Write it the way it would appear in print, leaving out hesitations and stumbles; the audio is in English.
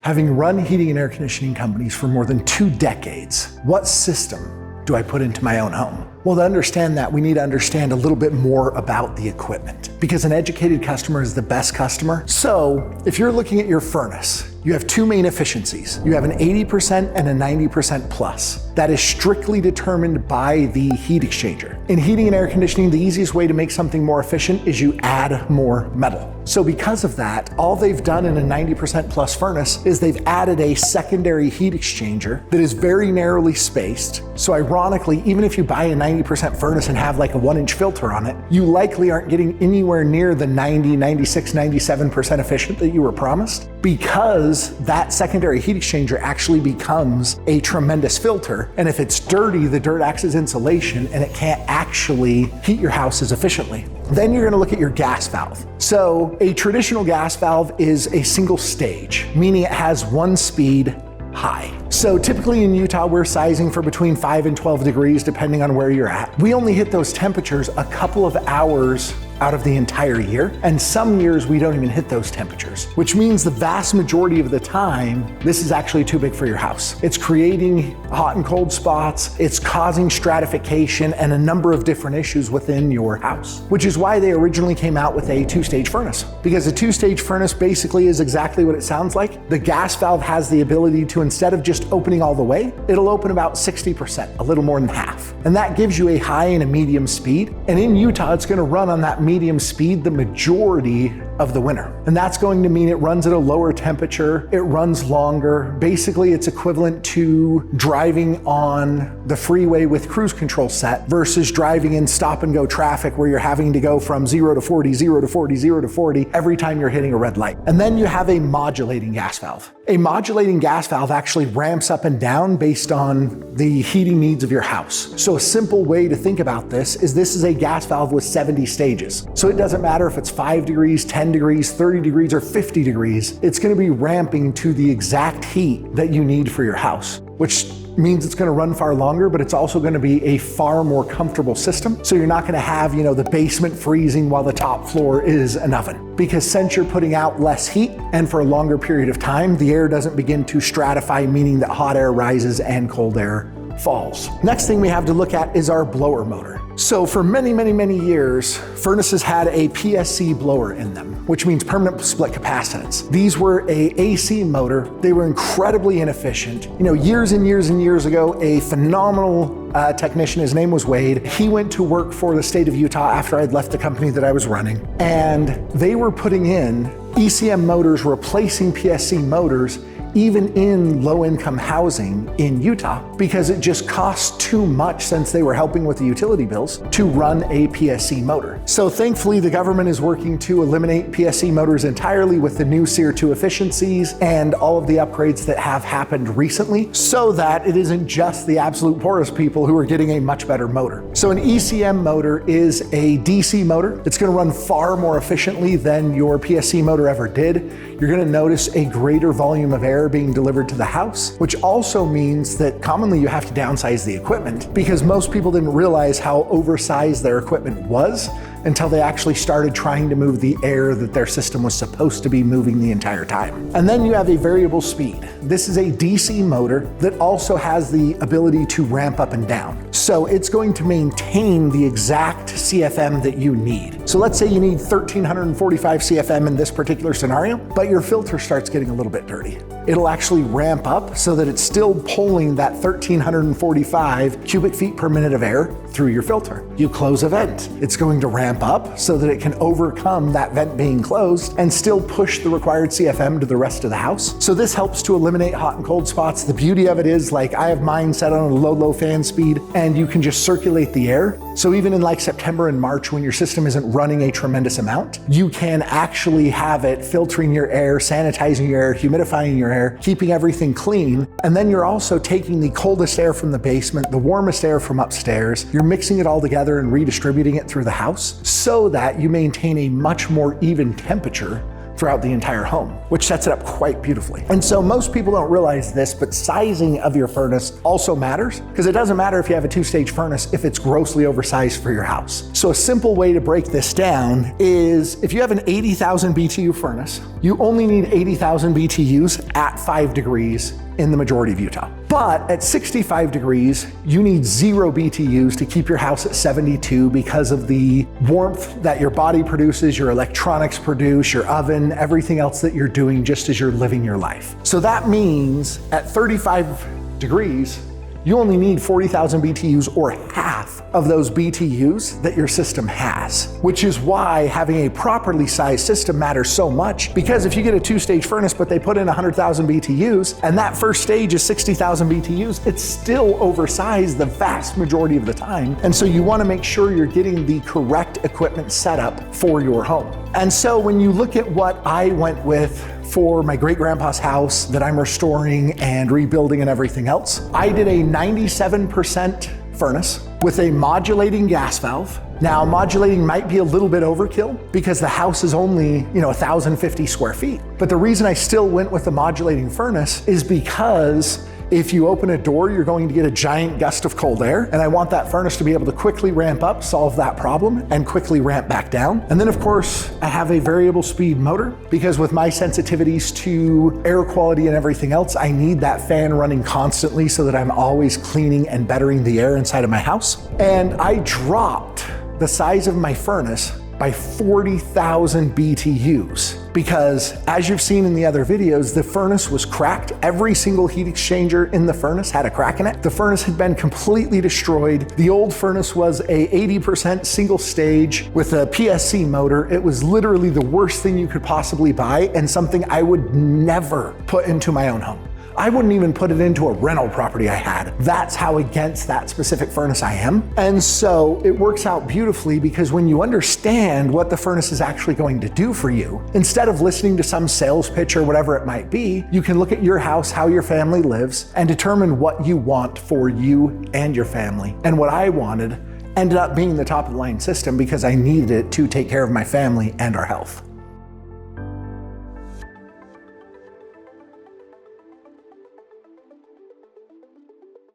Having run heating and air conditioning companies for more than 2 decades, what system do I put into my own home? Well, to understand that, we need to understand a little bit more about the equipment, because an educated customer is the best customer. So if you're looking at your furnace, you have 2 main efficiencies. You have an 80% and a 90% plus. That is strictly determined by the heat exchanger. In heating and air conditioning, the easiest way to make something more efficient is you add more metal. So because of that, all they've done in a 90% plus furnace is they've added a secondary heat exchanger that is very narrowly spaced. So ironically, even if you buy a 90% furnace and have like a 1-inch filter on it, you likely aren't getting anywhere near the 90, 96, 97% efficient that you were promised, because that secondary heat exchanger actually becomes a tremendous filter. And if it's dirty, the dirt acts as insulation and it can't actually heat your house as efficiently. Then you're gonna look at your gas valve. So a traditional gas valve is a single stage, meaning it has 1 speed high. So typically in Utah, we're sizing for between 5 and 12 degrees, depending on where you're at. We only hit those temperatures a couple of hours out of the entire year. And some years we don't even hit those temperatures, which means the vast majority of the time, this is actually too big for your house. It's creating hot and cold spots, it's causing stratification and a number of different issues within your house, which is why they originally came out with a 2-stage furnace. Because a 2-stage furnace basically is exactly what it sounds like. The gas valve has the ability to, instead of just opening all the way, it'll open about 60%, a little more than half. And that gives you a high and a medium speed. And in Utah, it's gonna run on that medium speed the majority of the winter. And that's going to mean it runs at a lower temperature, it runs longer. Basically, it's equivalent to driving on the freeway with cruise control set versus driving in stop and go traffic where you're having to go from 0 to 40, 0 to 40, 0 to 40 every time you're hitting a red light. And then you have a modulating gas valve. A modulating gas valve actually ramps up and down based on the heating needs of your house. So a simple way to think about this is a gas valve with 70 stages. So it doesn't matter if it's 5 degrees, 10 degrees, 30 degrees, or 50 degrees, it's gonna be ramping to the exact heat that you need for your house, which means it's gonna run far longer, but it's also gonna be a far more comfortable system. So you're not gonna have, the basement freezing while the top floor is an oven. Because since you're putting out less heat and for a longer period of time, the air doesn't begin to stratify, meaning that hot air rises and cold air falls. Next thing we have to look at is our blower motor. So for many, many, many years, furnaces had a PSC blower in them, which means permanent split capacitance. These were a AC motor. They were incredibly inefficient. Years and years and years ago, a phenomenal technician, his name was Wade. He went to work for the state of Utah after I'd left the company that I was running. And they were putting in ECM motors, replacing PSC motors, even in low-income housing in Utah, because it just cost too much, since they were helping with the utility bills, to run a PSC motor. So thankfully, the government is working to eliminate PSC motors entirely with the new SEER 2 efficiencies and all of the upgrades that have happened recently, so that it isn't just the absolute poorest people who are getting a much better motor. So an ECM motor is a DC motor. It's gonna run far more efficiently than your PSC motor ever did. You're gonna notice a greater volume of air being delivered to the house, which also means that commonly you have to downsize the equipment, because most people didn't realize how oversized their equipment was until they actually started trying to move the air that their system was supposed to be moving the entire time. And then you have a variable speed. This is a DC motor that also has the ability to ramp up and down. So it's going to maintain the exact CFM that you need. So let's say you need 1345 CFM in this particular scenario, but your filter starts getting a little bit dirty. It'll actually ramp up so that it's still pulling that 1345 cubic feet per minute of air through your filter. You close a vent, it's going to ramp up so that it can overcome that vent being closed and still push the required CFM to the rest of the house. So this helps to eliminate hot and cold spots. The beauty of it is, I have mine set on a low fan speed, and you can just circulate the air. So even in September and March, when your system isn't running a tremendous amount, you can actually have it filtering your air, sanitizing your air, humidifying your air, keeping everything clean. And then you're also taking the coldest air from the basement, the warmest air from upstairs, you're mixing it all together and redistributing it through the house so that you maintain a much more even temperature throughout the entire home, which sets it up quite beautifully. And so most people don't realize this, but sizing of your furnace also matters, because it doesn't matter if you have a 2-stage furnace if it's grossly oversized for your house. So a simple way to break this down is if you have an 80,000 BTU furnace, you only need 80,000 BTUs at 5 degrees in the majority of Utah. But at 65 degrees, you need 0 BTUs to keep your house at 72 because of the warmth that your body produces, your electronics produce, your oven, everything else that you're doing just as you're living your life. So that means at 35 degrees, you only need 40,000 BTUs, or half of those BTUs that your system has, which is why having a properly sized system matters so much, because if you get a 2-stage furnace but they put in 100,000 BTUs and that first stage is 60,000 BTUs, it's still oversized the vast majority of the time. And so you want to make sure you're getting the correct equipment set up for your home. And so when you look at what I went with for my great-grandpa's house that I'm restoring and rebuilding and everything else, I did a 97% furnace with a modulating gas valve. Now, modulating might be a little bit overkill because the house is only, 1,050 square feet. But the reason I still went with the modulating furnace is because if you open a door, you're going to get a giant gust of cold air, and I want that furnace to be able to quickly ramp up, solve that problem, and quickly ramp back down. And then of course, I have a variable speed motor, because with my sensitivities to air quality and everything else, I need that fan running constantly so that I'm always cleaning and bettering the air inside of my house. And I dropped the size of my furnace by 40,000 BTUs, because as you've seen in the other videos, the furnace was cracked. Every single heat exchanger in the furnace had a crack in it. The furnace had been completely destroyed. The old furnace was a 80% single stage with a PSC motor. It was literally the worst thing you could possibly buy, and something I would never put into my own home. I wouldn't even put it into a rental property I had. That's how against that specific furnace I am. And so it works out beautifully, because when you understand what the furnace is actually going to do for you, instead of listening to some sales pitch or whatever it might be, you can look at your house, how your family lives, and determine what you want for you and your family. And what I wanted ended up being the top of the line system because I needed it to take care of my family and our health.